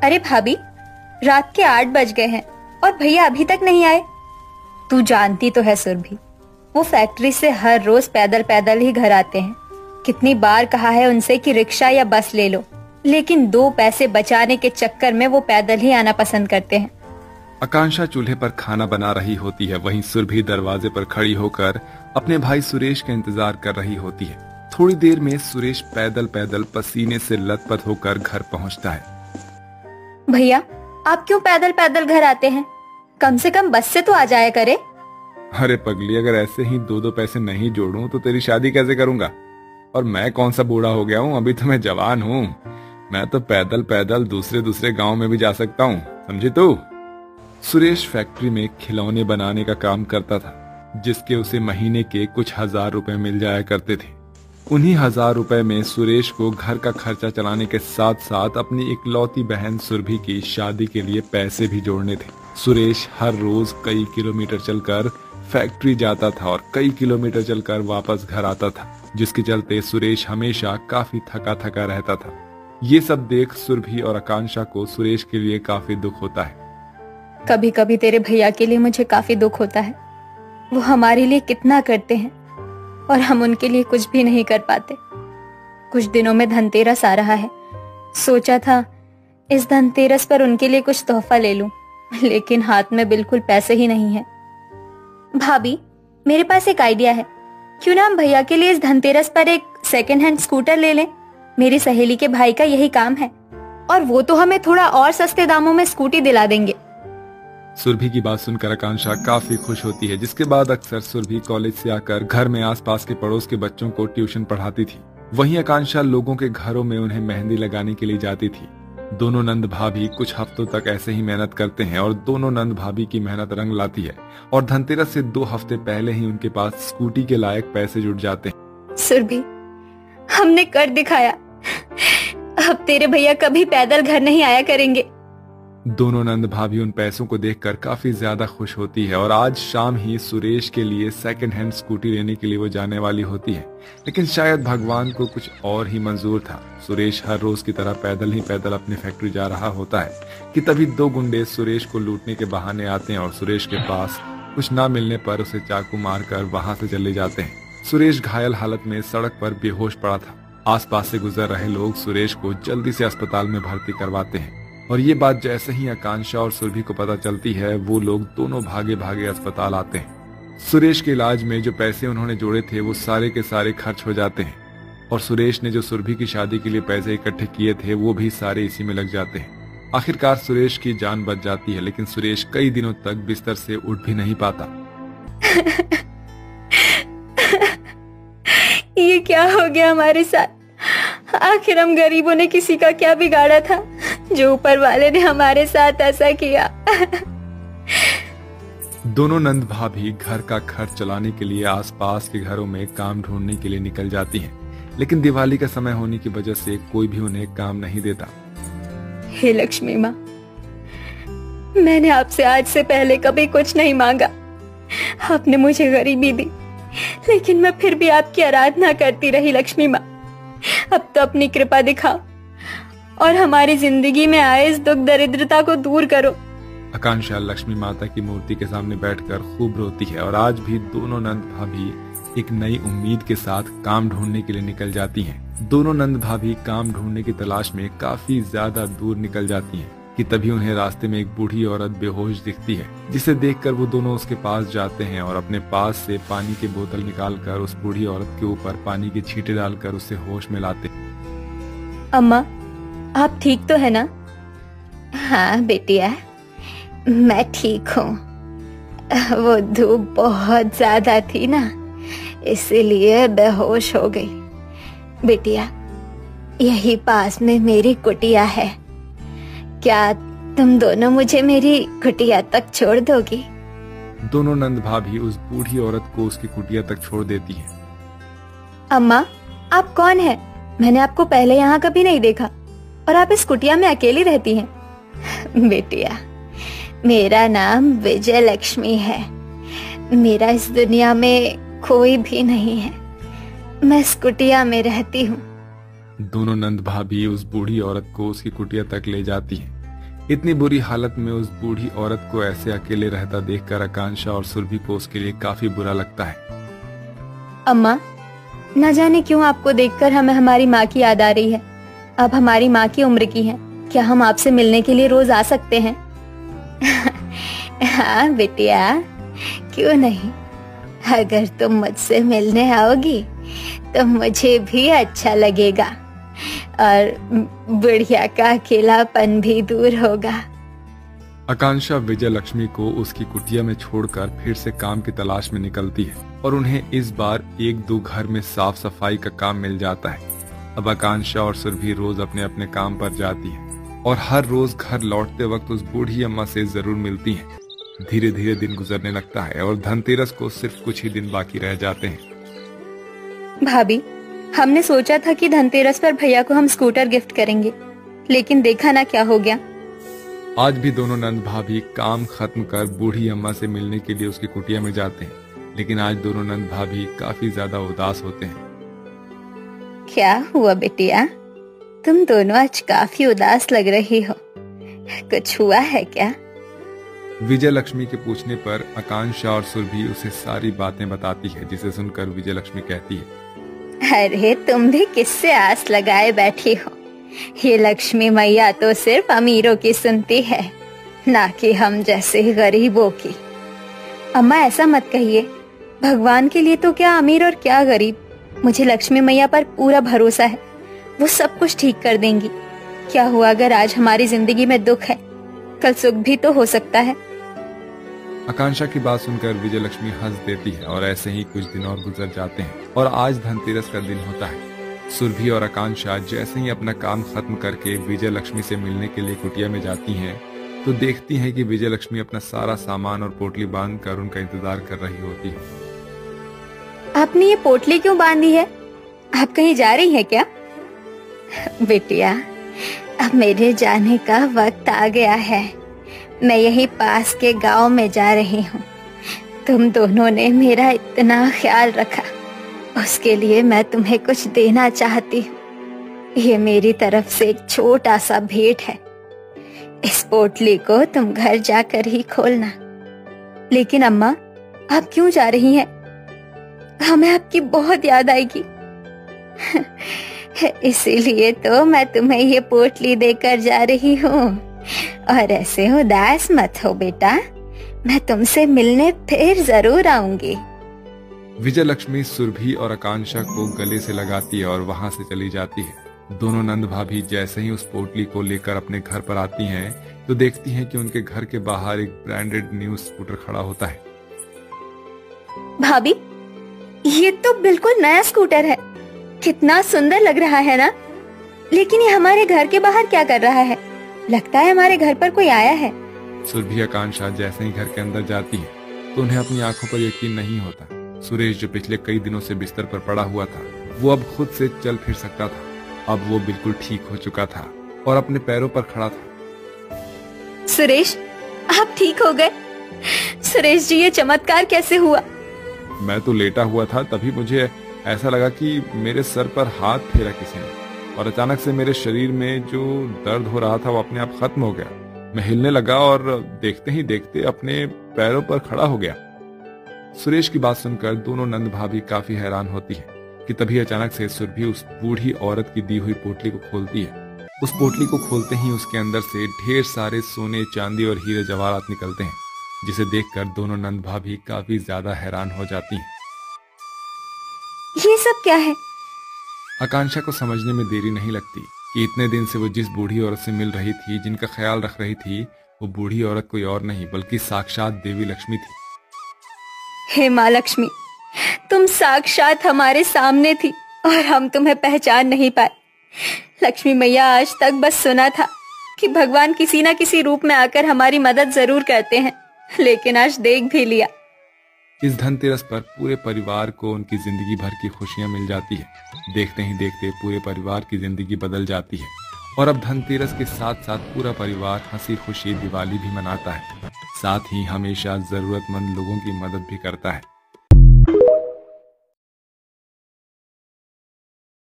अरे भाभी, रात के 8 बज गए हैं और भैया अभी तक नहीं आए। तू जानती तो है सुरभि, वो फैक्ट्री से हर रोज पैदल पैदल ही घर आते हैं। कितनी बार कहा है उनसे कि रिक्शा या बस ले लो, लेकिन 2 पैसे बचाने के चक्कर में वो पैदल ही आना पसंद करते हैं। आकांक्षा चूल्हे पर खाना बना रही होती है, वहीं सुरभि दरवाजे पर खड़ी होकर अपने भाई सुरेश का इंतजार कर रही होती है। थोड़ी देर में सुरेश पैदल पैदल पसीने से लथपथ होकर घर पहुंचता है। भैया, आप क्यों पैदल पैदल घर आते हैं? कम से कम बस से तो आ जाया करे। अरे पगली, अगर ऐसे ही 2-2 पैसे नहीं जोड़ूं तो तेरी शादी कैसे करूंगा? और मैं कौन सा बूढ़ा हो गया हूँ? अभी तो मैं जवान हूँ। मैं तो पैदल पैदल दूसरे गांव में भी जा सकता हूँ, समझी तू? सुरेश फैक्ट्री में खिलौने बनाने का काम करता था, जिसके उसे महीने के कुछ 1000 रुपए मिल जाया करते थे। उन्हीं 1000 रुपए में सुरेश को घर का खर्चा चलाने के साथ साथ अपनी इकलौती बहन सुरभि की शादी के लिए पैसे भी जोड़ने थे। सुरेश हर रोज कई किलोमीटर चलकर फैक्ट्री जाता था और कई किलोमीटर चलकर वापस घर आता था, जिसके चलते सुरेश हमेशा काफी थका थका रहता था। ये सब देख सुरभि और आकांक्षा को सुरेश के लिए काफी दुख होता है। कभी कभी तेरे भैया के लिए मुझे काफी दुख होता है। वो हमारे लिए कितना करते हैं और हम उनके लिए कुछ भी नहीं कर पाते। कुछ दिनों में धनतेरस आ रहा है। सोचा था इस धनतेरस पर उनके लिए कुछ तोहफा ले लूं, लेकिन हाथ में बिल्कुल पैसे ही नहीं है। भाभी, मेरे पास एक आइडिया है। क्यों ना हम भैया के लिए इस धनतेरस पर एक सेकंड हैंड स्कूटर ले लें? मेरी सहेली के भाई का यही काम है और वो तो हमें थोड़ा और सस्ते दामों में स्कूटी दिला देंगे। सुरभि की बात सुनकर आकांक्षा काफी खुश होती है, जिसके बाद अक्सर सुरभि कॉलेज से आकर घर में आसपास के पड़ोस के बच्चों को ट्यूशन पढ़ाती थी। वहीं आकांक्षा लोगों के घरों में उन्हें मेहंदी लगाने के लिए जाती थी। दोनों नंद भाभी कुछ हफ्तों तक ऐसे ही मेहनत करते हैं और दोनों नंद भाभी की मेहनत रंग लाती है और धनतेरस से 2 हफ्ते पहले ही उनके पास स्कूटी के लायक पैसे जुट जाते हैं। सुरभि, हमने कर दिखाया। अब तेरे भैया कभी पैदल घर नहीं आया करेंगे। दोनों नंद भाभी उन पैसों को देखकर काफी ज्यादा खुश होती है और आज शाम ही सुरेश के लिए सेकंड हैंड स्कूटी लेने के लिए वो जाने वाली होती है। लेकिन शायद भगवान को कुछ और ही मंजूर था। सुरेश हर रोज की तरह पैदल ही पैदल अपनी फैक्ट्री जा रहा होता है कि तभी 2 गुंडे सुरेश को लूटने के बहाने आते हैं और सुरेश के पास कुछ ना मिलने पर उसे चाकू मारकर वहां से चले जाते हैं। सुरेश घायल हालत में सड़क पर बेहोश पड़ा था। आसपास से गुजर रहे लोग सुरेश को जल्दी से अस्पताल में भर्ती करवाते हैं और ये बात जैसे ही आकांक्षा और सुरभि को पता चलती है, वो लोग दोनों भागे भागे अस्पताल आते हैं। सुरेश के इलाज में जो पैसे उन्होंने जोड़े थे वो सारे के सारे खर्च हो जाते हैं और सुरेश ने जो सुरभि की शादी के लिए पैसे इकट्ठे किए थे वो भी सारे इसी में लग जाते हैं। आखिरकार सुरेश की जान बच जाती है, लेकिन सुरेश कई दिनों तक बिस्तर से उठ भी नहीं पाता। ये क्या हो गया हमारे साथ? आखिर हम गरीबों ने किसी का क्या बिगाड़ा था जो ऊपर वाले ने हमारे साथ ऐसा किया? दोनों नंद भाभी घर का खर्च चलाने के लिए आसपास के घरों में काम ढूंढने के लिए निकल जाती हैं, लेकिन दिवाली का समय होने की वजह से कोई भी उन्हें काम नहीं देता। हे लक्ष्मी माँ, मैंने आपसे आज से पहले कभी कुछ नहीं मांगा। आपने मुझे गरीबी दी, लेकिन मैं फिर भी आपकी आराधना करती रही। लक्ष्मी माँ, अब तो अपनी कृपा दिखाओ और हमारी जिंदगी में आए इस दुख दरिद्रता को दूर करो। आकांक्षा लक्ष्मी माता की मूर्ति के सामने बैठकर खूब रोती है और आज भी दोनों नंद भाभी एक नई उम्मीद के साथ काम ढूंढने के लिए निकल जाती हैं। दोनों नंद भाभी काम ढूंढने की तलाश में काफी ज्यादा दूर निकल जाती हैं कि तभी उन्हें रास्ते में एक बूढ़ी औरत बेहोश दिखती है, जिसे देखकर वो दोनों उसके पास जाते हैं और अपने पास से पानी की बोतल निकालकर उस बूढ़ी औरत के ऊपर पानी की छींटे डालकर उसे होश में लाते। अम्मा, आप ठीक तो है ना? हाँ बेटिया, मैं ठीक हूँ। वो धूप बहुत ज्यादा थी ना, इसीलिए बेहोश हो गई। बेटिया, यही पास में मेरी कुटिया है, क्या तुम दोनों मुझे मेरी कुटिया तक छोड़ दोगी? दोनों नंद भाभी उस बूढ़ी औरत को उसकी कुटिया तक छोड़ देती हैं। अम्मा, आप कौन हैं? मैंने आपको पहले यहाँ कभी नहीं देखा और आप इस कुटिया में अकेली रहती हैं। बेटिया, मेरा नाम विजय लक्ष्मी है। मेरा इस दुनिया में कोई भी नहीं है, मैं इस कुटिया में रहती हूँ। दोनों नंद भाभी उस बूढ़ी औरत को उसकी कुटिया तक ले जाती हैं। इतनी बुरी हालत में उस बूढ़ी औरत को ऐसे अकेले रहता देखकर आकांक्षा और सुरभि को उसके लिए काफी बुरा लगता है। अम्मा, न जाने क्यों आपको देखकर हमें हमारी माँ की याद आ रही है। अब हमारी माँ की उम्र की है, क्या हम आपसे मिलने के लिए रोज आ सकते हैं? हाँ बिटिया, क्यों नहीं। अगर तुम मुझसे मिलने आओगी तो मुझे भी अच्छा लगेगा और बुढ़िया का अकेलापन भी दूर होगा। आकांक्षा विजय लक्ष्मी को उसकी कुटिया में छोड़कर फिर से काम की तलाश में निकलती है और उन्हें इस बार एक दो घर में साफ सफाई का काम मिल जाता है। अब आकांक्षा और सुरभि रोज अपने अपने काम पर जाती है और हर रोज घर लौटते वक्त उस बूढ़ी अम्मा से जरूर मिलती हैं। धीरे धीरे दिन गुजरने लगता है और धनतेरस को सिर्फ कुछ ही दिन बाकी रह जाते हैं। भाभी, हमने सोचा था कि धनतेरस पर भैया को हम स्कूटर गिफ्ट करेंगे, लेकिन देखा ना क्या हो गया। आज भी दोनों नंद भाभी काम खत्म कर बूढ़ी अम्मा से मिलने के लिए उसकी कुटिया में जाते हैं, लेकिन आज दोनों नंद भाभी काफी ज्यादा उदास होते हैं। क्या हुआ बिटिया, तुम दोनों आज काफी उदास लग रही हो, कुछ हुआ है क्या? विजय लक्ष्मी के पूछने पर आकांक्षा और सुरभि उसे सारी बातें बताती है, जिसे सुनकर विजय लक्ष्मी कहती है, अरे तुम भी किससे आस लगाए बैठी हो? ये लक्ष्मी मैया तो सिर्फ अमीरों की सुनती है, ना कि हम जैसे गरीबों की। अम्मा, ऐसा मत कहिए। भगवान के लिए तो क्या अमीर और क्या गरीब। मुझे लक्ष्मी मैया पर पूरा भरोसा है, वो सब कुछ ठीक कर देंगी। क्या हुआ अगर आज हमारी जिंदगी में दुख है, कल सुख भी तो हो सकता है। आकांक्षा की बात सुनकर विजय लक्ष्मी हंस देती है और ऐसे ही कुछ दिन और गुजर जाते हैं और आज धनतेरस का दिन होता है। सुरभि और आकांक्षा जैसे ही अपना काम खत्म करके विजय लक्ष्मी से मिलने के लिए कुटिया में जाती हैं, तो देखती हैं कि विजय लक्ष्मी अपना सारा सामान और पोटली बांध कर उनका इंतजार कर रही होती है। आपने ये पोटली क्यों बांधी है? आप कहीं जा रही हैं क्या? बिटिया, अब मेरे जाने का वक्त आ गया है। मैं यहीं पास के गांव में जा रही हूँ। तुम दोनों ने मेरा इतना ख्याल रखा, उसके लिए मैं तुम्हें कुछ देना चाहती हूँ। ये मेरी तरफ से एक छोटा सा भेंट है। इस पोटली को तुम घर जाकर ही खोलना। लेकिन अम्मा, आप क्यों जा रही हैं? हमें आपकी बहुत याद आएगी। इसीलिए तो मैं तुम्हें ये पोटली देकर जा रही हूँ। और ऐसे उदास मत हो बेटा, मैं तुमसे मिलने फिर जरूर आऊंगी। विजय लक्ष्मी सुरभि और आकांक्षा को गले से लगाती है और वहां से चली जाती है। दोनों नंद भाभी जैसे ही उस पोटली को लेकर अपने घर पर आती हैं, तो देखती हैं कि उनके घर के बाहर एक ब्रांडेड न्यू स्कूटर खड़ा होता है। भाभी, ये तो बिल्कुल नया स्कूटर है। कितना सुंदर लग रहा है ना? लेकिन ये हमारे घर के बाहर क्या कर रहा है? लगता है हमारे घर पर कोई आया है। सुरभि आकांक्षा जैसे ही घर के अंदर जाती है, तो उन्हें अपनी आंखों पर यकीन नहीं होता। सुरेश, जो पिछले कई दिनों से बिस्तर पर पड़ा हुआ था, वो अब खुद से चल फिर सकता था। अब वो बिल्कुल ठीक हो चुका था और अपने पैरों पर खड़ा था। सुरेश, आप ठीक हो गए? सुरेश जी, ये चमत्कार कैसे हुआ? मैं तो लेटा हुआ था, तभी मुझे ऐसा लगा कि मेरे सर पर हाथ फेरा किसी ने और अचानक से मेरे शरीर में जो दर्द हो रहा था वो अपने आप खत्म हो गया। मैं हिलने लगा और देखते ही देखते अपने पैरों पर खड़ा हो गया। सुरेश की बात सुनकर दोनों नंद भाभी काफी हैरान होती है कि तभी अचानक से सुरभि उस बूढ़ी औरत की दी हुई पोटली को खोलती है। उस पोटली को खोलते ही उसके अंदर से ढेर सारे सोने, चांदी और हीरे जवाहरात निकलते हैं, जिसे देखकर दोनों नंद भाभी काफी ज्यादा हैरान हो जाती हैं। ये सब क्या है? आकांक्षा को समझने में देरी नहीं लगती कि इतने दिन से वो जिस बूढ़ी औरत से मिल रही थी, जिनका ख्याल रख रही थी, वो बूढ़ी औरत कोई और नहीं बल्कि साक्षात देवी लक्ष्मी थी। हे माँ लक्ष्मी, तुम साक्षात हमारे सामने थी और हम तुम्हें पहचान नहीं पाए। लक्ष्मी मैया, आज तक बस सुना था कि भगवान किसी न किसी रूप में आकर हमारी मदद जरूर करते हैं, लेकिन आज देख भी लिया। इस धनतेरस पर पूरे परिवार को उनकी जिंदगी भर की खुशियां मिल जाती है। देखते ही देखते पूरे परिवार की जिंदगी बदल जाती है और अब धनतेरस के साथ साथ पूरा परिवार हंसी खुशी दिवाली भी मनाता है। साथ ही हमेशा जरूरतमंद लोगों की मदद भी करता है।